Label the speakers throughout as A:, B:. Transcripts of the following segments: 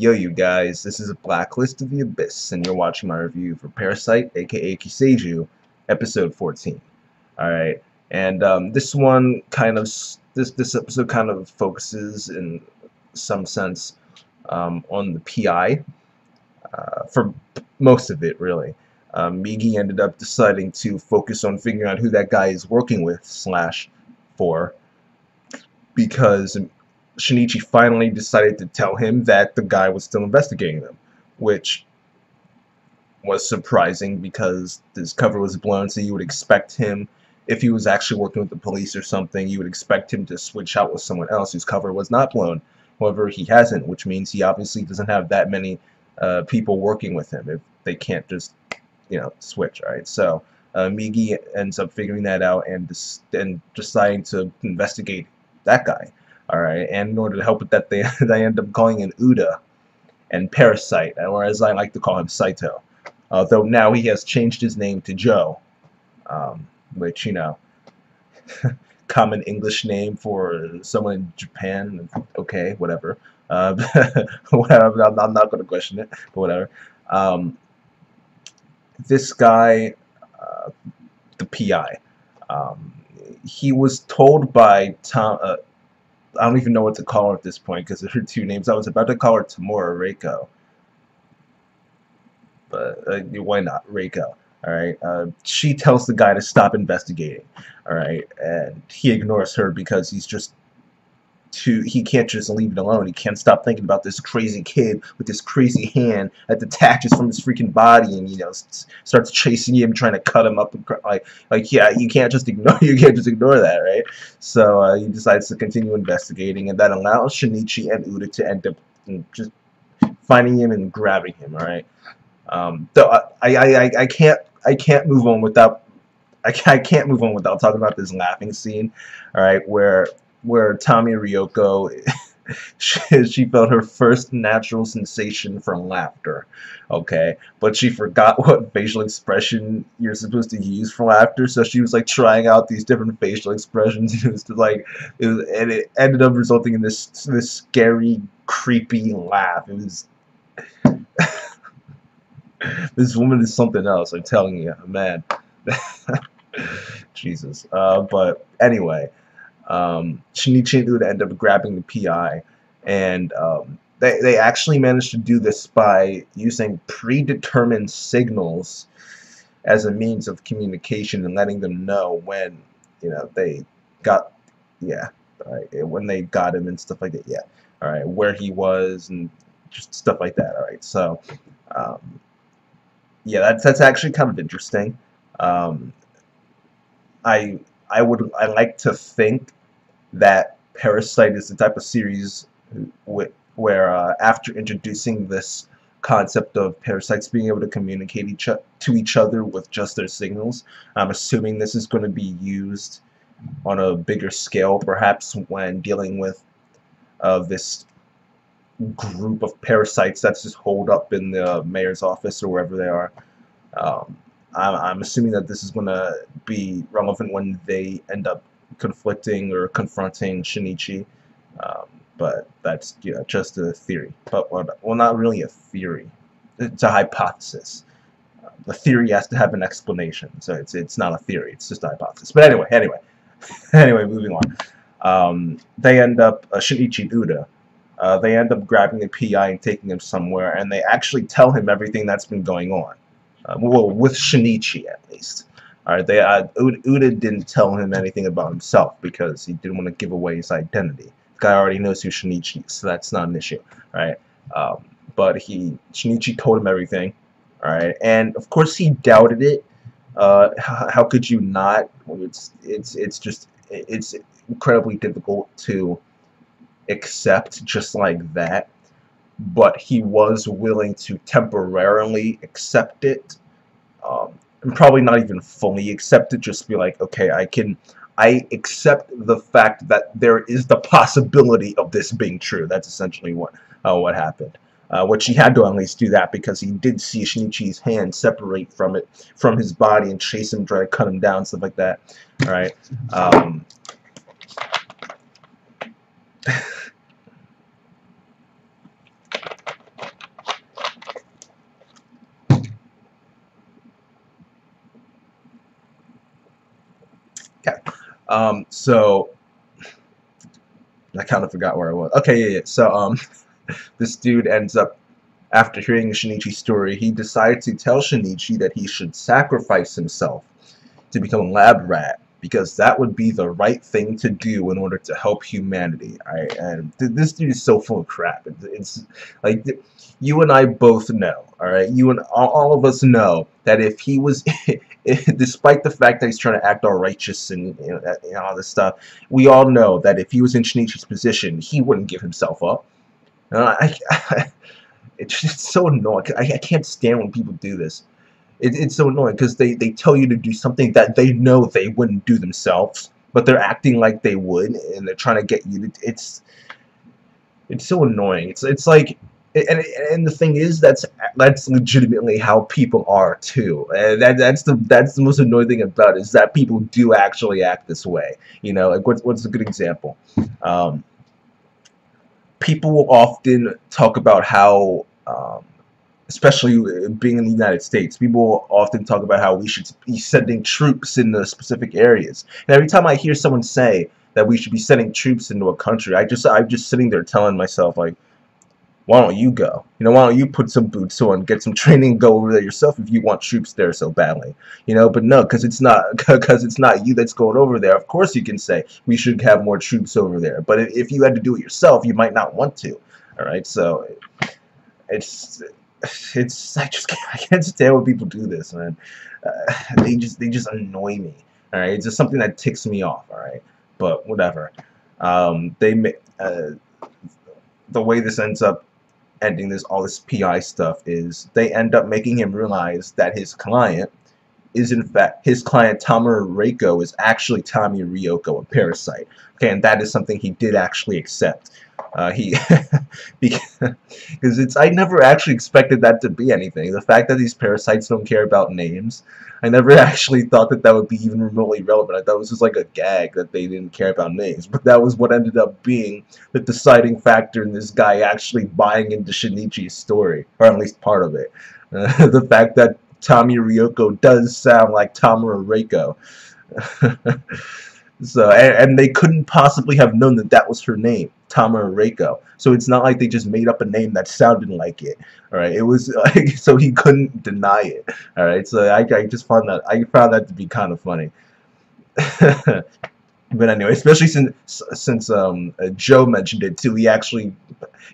A: Yo, you guys, this is Blacklist of the Abyss, and you're watching my review for Parasyte, aka Kiseijuu, episode 14. Alright, and this one kind of, this episode kind of focuses in some sense on the PI, for most of it, really. Migi ended up deciding to focus on figuring out who that guy is working with, / for, because Shinichi finally decided to tell him that the guy was still investigating them, which was surprising because his cover was blown, so you would expect him, if he was actually working with the police or something, you would expect him to switch out with someone else whose cover was not blown. However, he hasn't, which means he obviously doesn't have that many people working with him if they can't just, switch, right? So Migi ends up figuring that out and deciding to investigate that guy. Alright, and in order to help with that, they end up calling in Uda and Parasyte, or as I like to call him, Saito. Though now he has changed his name to Joe, which, common English name for someone in Japan. Okay, whatever. Whatever. I'm not going to question it, but whatever. This guy, the PI, he was told by Tom. I don't even know what to call her at this point because of her two names. I was about to call her Tamura Reiko, but why not Reiko? All right. She tells the guy to stop investigating. All right, and he ignores her because he's just he can't just leave it alone. He can't stop thinking about this crazy kid with this crazy hand that detaches from his freaking body and starts chasing him, trying to cut him up. And yeah, you can't just ignore that, right? So he decides to continue investigating, and that allows Shinichi and Uda to end up just finding him and grabbing him. All right. Though I can't move on without talking about this laughing scene. All right, where Tommy Ryoko, she felt her first natural sensation for laughter, okay? But she forgot what facial expression you're supposed to use for laughter, so she was like trying out these different facial expressions. And it ended up resulting in this scary, creepy laugh. It was this woman is something else, I'm telling you, man. Jesus. But anyway. Shinichi and Uda end up grabbing the PI, and they actually managed to do this by using predetermined signals as a means of communication and letting them know when they got when they got him and stuff like that. Alright, where he was and just stuff like that. Alright, so yeah, that's actually kind of interesting. I like to think that Parasyte is the type of series where after introducing this concept of parasites being able to communicate to each other with just their signals, I'm assuming this is going to be used on a bigger scale, perhaps when dealing with this group of parasites that's just holed up in the mayor's office or wherever they are. I'm assuming that this is going to be relevant when they end up conflicting or confronting Shinichi, but that's just a theory. But well, not really a theory. It's a hypothesis. The theory has to have an explanation, so it's not a theory. It's just a hypothesis. But anyway, moving on. They end up Shinichi and Uda. They end up grabbing the PI and taking him somewhere, and they actually tell him everything that's been going on. Well, with Shinichi at least. Alright, Uda didn't tell him anything about himself because he didn't want to give away his identity. The guy already knows who Shinichi is, so that's not an issue. Alright, but Shinichi told him everything. Alright, and of course he doubted it. How could you not? It's incredibly difficult to accept just like that. But he was willing to temporarily accept it, and probably not even fully accept it, just be like, okay, I accept the fact that there is the possibility of this being true. That's essentially what happened. Which he had to at least do that because he did see Shinichi's hand separate from his body and chase him, try to cut him down, stuff like that. All right. Okay. So I kind of forgot where I was. Okay, yeah. So this dude ends up, after hearing Shinichi's story, he decides to tell Shinichi that he should sacrifice himself to become a lab rat, because that would be the right thing to do in order to help humanity. Alright, and this dude is so full of crap. It's like, you and I both know, alright, you and all of us know that if he was, despite the fact that he's trying to act all righteous and all this stuff, we all know that if he was in Shinichi's position, he wouldn't give himself up. It's just so annoying. I can't stand when people do this. It's so annoying because they tell you to do something that they know they wouldn't do themselves, but they're acting like they would, and they're trying to get you to, it's so annoying. It's like, and the thing is, that's legitimately how people are too, and that's the most annoying thing about it, is that people do actually act this way. You know, like what's a good example? People will often talk about how, especially being in the United States, people will often talk about how we should be sending troops in the specific areas. And every time I hear someone say that we should be sending troops into a country, I'm just sitting there telling myself, like, why don't you go? You know, why don't you put some boots on, get some training, and go over there yourself if you want troops there so badly? You know, but no, because it's not you that's going over there. Of course, you can say we should have more troops over there, but if you had to do it yourself, you might not want to. All right, so it's I can't stand when people do this, man. They just annoy me. All right, it's just something that ticks me off. All right, but whatever. The way this ends up ending, all this PI stuff, is they end up making him realize that his client is, in fact, his client Tamura Reiko is actually Tami Ryoko, a Parasyte. Okay, and that is something he did actually accept. Because I never actually expected that to be anything. The fact that these Parasytes don't care about names, I never actually thought that that would be even remotely relevant. I thought it was just like a gag that they didn't care about names. But that was what ended up being the deciding factor in this guy actually buying into Shinichi's story, or at least part of it. The fact that Tami Ryoko does sound like Tamura Reiko. So, and they couldn't possibly have known that that was her name, Tamura Reiko. So it's not like they just made up a name that sounded like it. All right, it was like, so he couldn't deny it. All right, so I just found that to be kind of funny. But anyway, especially since Joe mentioned it too, he actually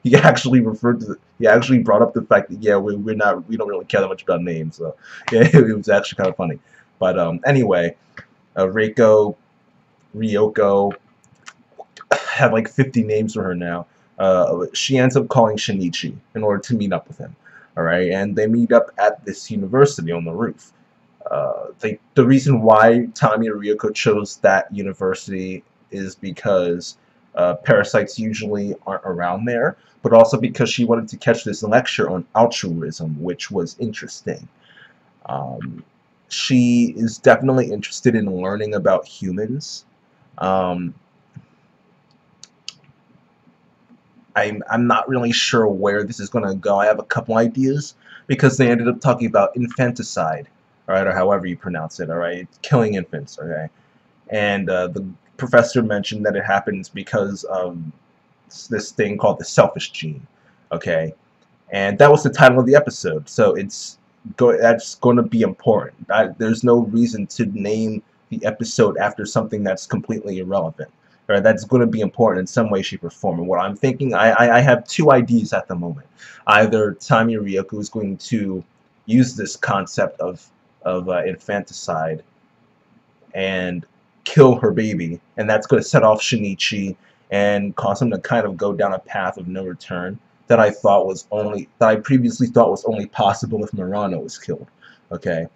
A: brought up the fact that, yeah, we don't really care that much about names. So yeah, it was actually kind of funny. But anyway, Ryoko have like 50 names for her now. She ends up calling Shinichi in order to meet up with him. All right, and they meet up at this university on the roof. The reason why Tami Ryoko chose that university is because Parasytes usually aren't around there, but also because she wanted to catch this lecture on altruism, which was interesting. She is definitely interested in learning about humans. I'm not really sure where this is going to go. I have a couple ideas, because they ended up talking about infanticide, all right, or however you pronounce it, all right, killing infants, okay, and the professor mentioned that it happens because of this thing called the selfish gene, okay, and that was the title of the episode, so that's going to be important. There's no reason to name the episode after something that's completely irrelevant. Right, that's going to be important in some way, shape, or form. And what I'm thinking, I have two ideas at the moment. Either Tami Ryoko is going to use this concept of infanticide and kill her baby, and that's going to set off Shinichi and cause him to kind of go down a path of no return that I previously thought was only possible if Murano was killed. Okay,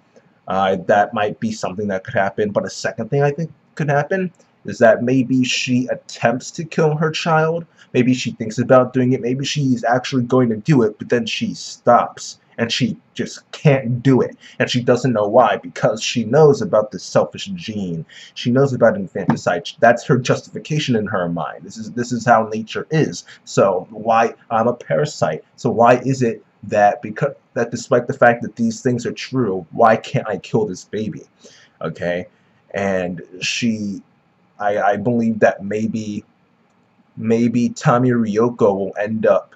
A: that might be something that could happen. But a second thing I think could happen is that maybe she attempts to kill her child. Maybe she thinks about doing it. Maybe she's actually going to do it, but then she stops and she just can't do it. And she doesn't know why, because she knows about the selfish gene. She knows about infanticide. That's her justification in her mind. This is how nature is. So why I'm a parasite. So why is it that despite the fact that these things are true, why can't I kill this baby? Okay? and I believe that maybe Tommy Ryoko will end up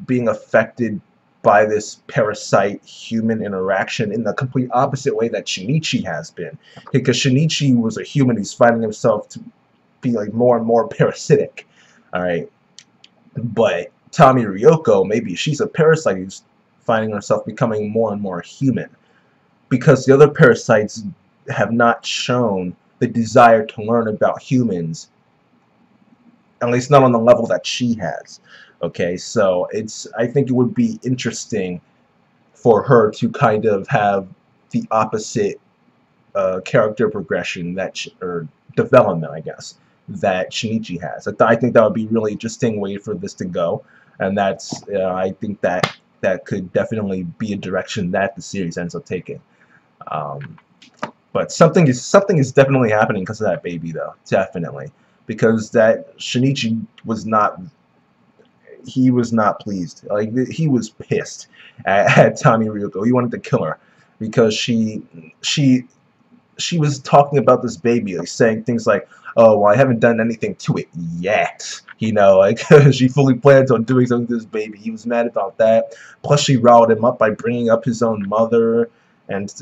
A: being affected by this parasite human interaction in the complete opposite way that Shinichi has been, because Shinichi was a human who's finding himself to be like more and more parasitic. All right, but Tommy Ryoko, maybe she's a parasite who's finding herself becoming more and more human, because the other parasites have not shown the desire to learn about humans, at least not on the level that she has. Okay, so I think it would be interesting for her to kind of have the opposite character progression or development, I guess, that Shinichi has. I think that would be a really interesting way for this to go, and that's I think that could definitely be a direction that the series ends up taking. But something is definitely happening because of that baby, though, definitely, because that Shinichi was not. He was not pleased. Like, he was pissed at Tommy Ryoko. He wanted to kill her because she was talking about this baby, like saying things like, "Oh, well, I haven't done anything to it yet." You know, like she fully plans on doing something to this baby. He was mad about that. Plus, she riled him up by bringing up his own mother and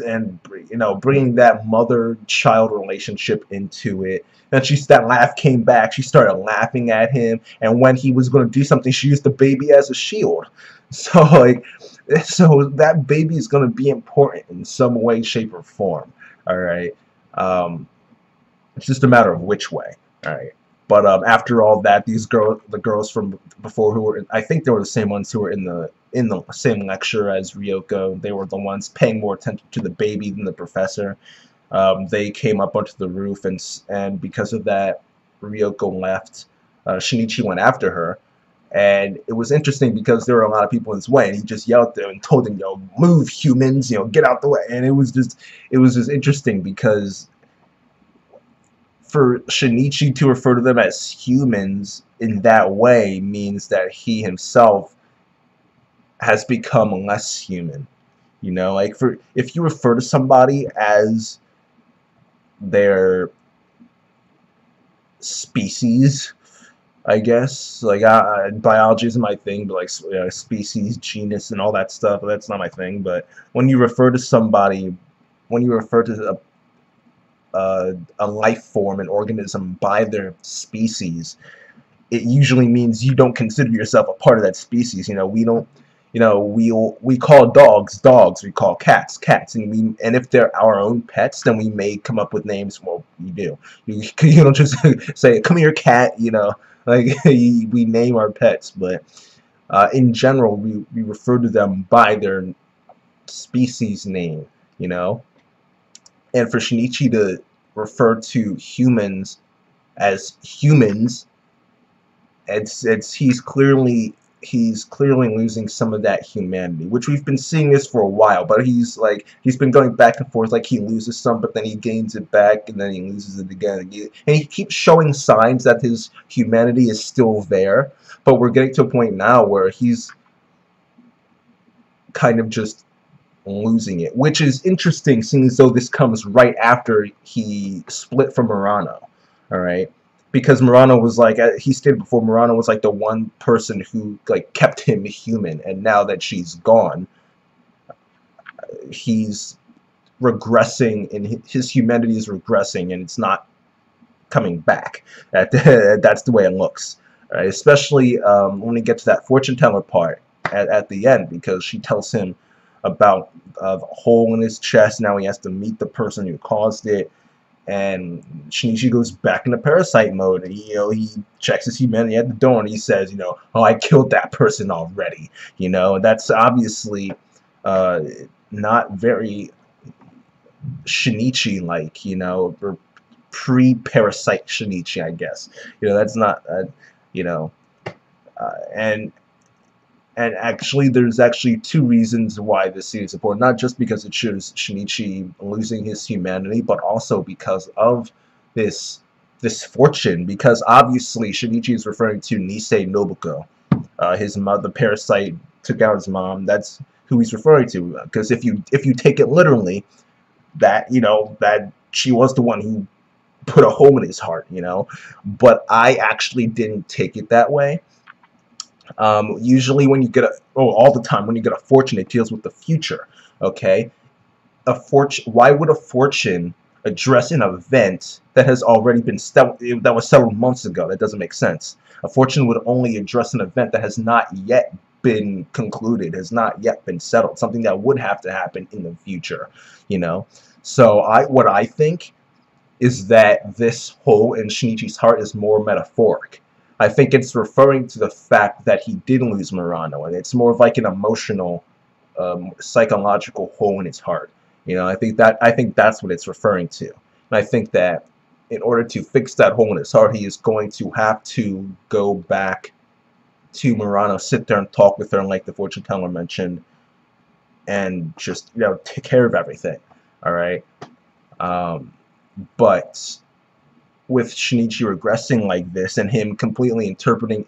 A: you know, bringing that mother-child relationship into it. And that laugh came back. She started laughing at him, and when he was going to do something, she used the baby as a shield. So like, so that baby is going to be important in some way, shape, or form. All right. It's just a matter of which way. All right. But after all that, the girls from before who were, I think they were the same ones who were in the same lecture as Ryoko. They were the ones paying more attention to the baby than the professor. They came up onto the roof, and because of that, Ryoko left. Shinichi went after her, and it was interesting because there were a lot of people in his way, and he just yelled at them and told them, "Yo, move, humans! You know, get out the way!" And it was just interesting because for Shinichi to refer to them as humans in that way means that he himself has become less human. You know, like, if you refer to somebody as their species, I guess, like, biology isn't my thing, but like species, genus, and all that stuff, that's not my thing. But when you refer to somebody, when you refer to a life form, an organism, by their species, it usually means you don't consider yourself a part of that species. You know, we don't. You know, we call dogs dogs, we call cats cats, and if they're our own pets, then we may come up with names. Well, you do. You don't just say, "Come here, cat." You know, like we name our pets, but in general, we refer to them by their species name. You know, and for Shinichi to refer to humans as humans, he's clearly losing some of that humanity, which we've been seeing this for a while, but he's been going back and forth, like he loses some, but then he gains it back, and then he loses it again, and he keeps showing signs that his humanity is still there, but we're getting to a point now where he's kind of just losing it, which is interesting, seeing as though this comes right after he split from Murano. Alright, because Murano was like, he stated before, Murano was like the one person who like kept him human, and now that she's gone, he's regressing, and his humanity is regressing, and it's not coming back. That's the way it looks. Right? Especially when we get to that fortune teller part at the end, because she tells him about the hole in his chest. Now he has to meet the person who caused it. And Shinichi goes back into parasite mode, and he checks his humanity at the door, and he says, "Oh, I killed that person already." That's obviously not very Shinichi-like, or pre-parasite Shinichi, I guess. That's not, and actually, there's actually two reasons why this series is important. Not just because it shows Shinichi losing his humanity, but also because of this fortune. Because obviously, Shinichi is referring to Nisei Nobuko, his mother. The parasite took out his mom. That's who he's referring to. Because if you take it literally, that she was the one who put a hole in his heart, you know. But I actually didn't take it that way. Usually when you get all the time when you get a fortune, it deals with the future. Okay, why would a fortune address an event that has already been that was several months ago? That doesn't make sense. A fortune would only address an event that has not yet been concluded, has not yet been settled, something that would have to happen in the future, you know. So what I think is that this hole in Shinichi's heart is more metaphoric. I think it's referring to the fact that he did lose Murano, and it's more of like an emotional, psychological hole in his heart. You know, I think that's what it's referring to. And I think that in order to fix that hole in his heart, he is going to have to go back to Murano, sit there and talk with her, and like the fortune teller mentioned, and just, you know, take care of everything. All right. But with Shinichi regressing like this, and him interpreting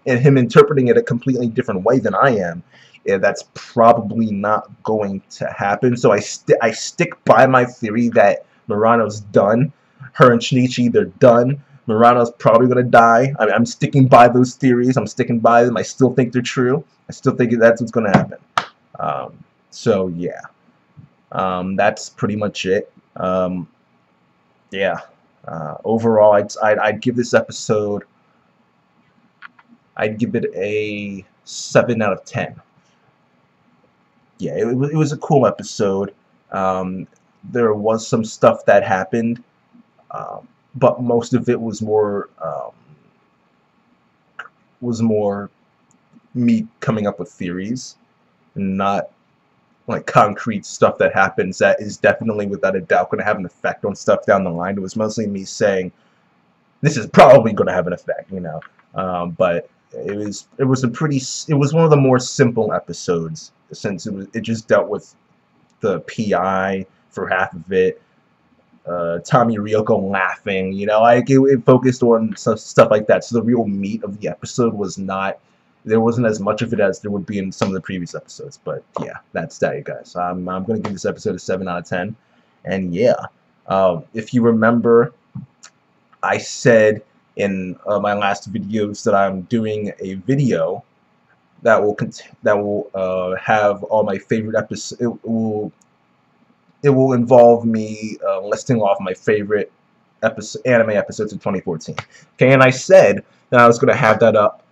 A: it a completely different way than I am, that's probably not going to happen. So I stick by my theory that Murano's done. Her and Shinichi, they're done. Murano's probably gonna die. I'm sticking by those theories. I'm sticking by them. I still think they're true. I still think that's what's gonna happen. So yeah, that's pretty much it. Yeah. Overall, I'd give this episode, I'd give it a 7 out of 10. Yeah, it was a cool episode. There was some stuff that happened, but most of it was more me coming up with theories, not like concrete stuff that happens that is definitely without a doubt going to have an effect on stuff down the line. It was mostly me saying this is probably going to have an effect, you know. But it was one of the more simple episodes, since it just dealt with the PI for half of it. Tommy Ryoko laughing, you know, like it focused on stuff like that. So the real meat of the episode was not. There wasn't as much of it as there would be in some of the previous episodes. But yeah, that's that, you guys. I'm going to give this episode a 7 out of 10. And yeah, if you remember, I said in my last videos that I'm doing a video that will have all my favorite episodes. It will involve me listing off my favorite anime episodes of 2014. Okay, and I said that I was going to have that up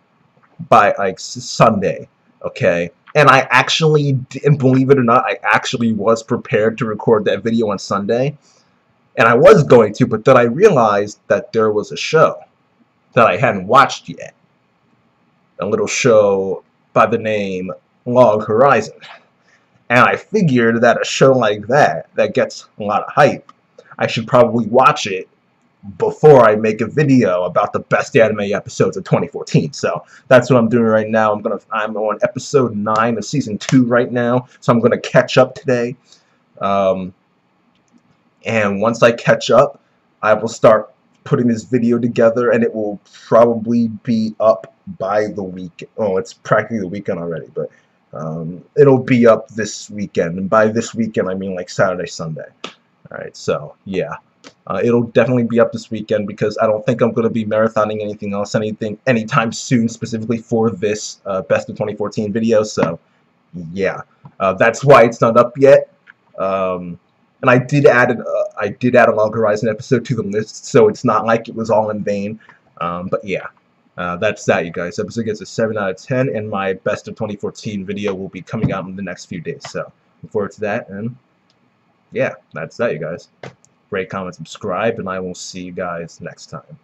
A: by like Sunday, okay? And I actually, and believe it or not, I actually was prepared to record that video on Sunday, and I was going to, but then I realized that there was a show that I hadn't watched yet, a little show by the name Log Horizon, and I figured that a show like that gets a lot of hype, I should probably watch it before I make a video about the best anime episodes of 2014. So that's what I'm doing right now. I'm on episode 9 of season 2 right now, so I'm gonna catch up today. And once I catch up, I will start putting this video together, and it will probably be up by the week. Oh, it's practically the weekend already, but it'll be up this weekend, and by this weekend I mean like Saturday, Sunday. Alright, so yeah. It'll definitely be up this weekend, because I don't think I'm going to be marathoning anything else anytime soon, specifically for this Best of 2014 video. So, yeah, that's why it's not up yet. And I did add a Log Horizon episode to the list, so it's not like it was all in vain. But yeah, that's that, you guys. Episode gets a 7 out of 10, and my Best of 2014 video will be coming out in the next few days. So, look forward to that, and yeah, that's that, you guys. Rate, comment, subscribe, and I will see you guys next time.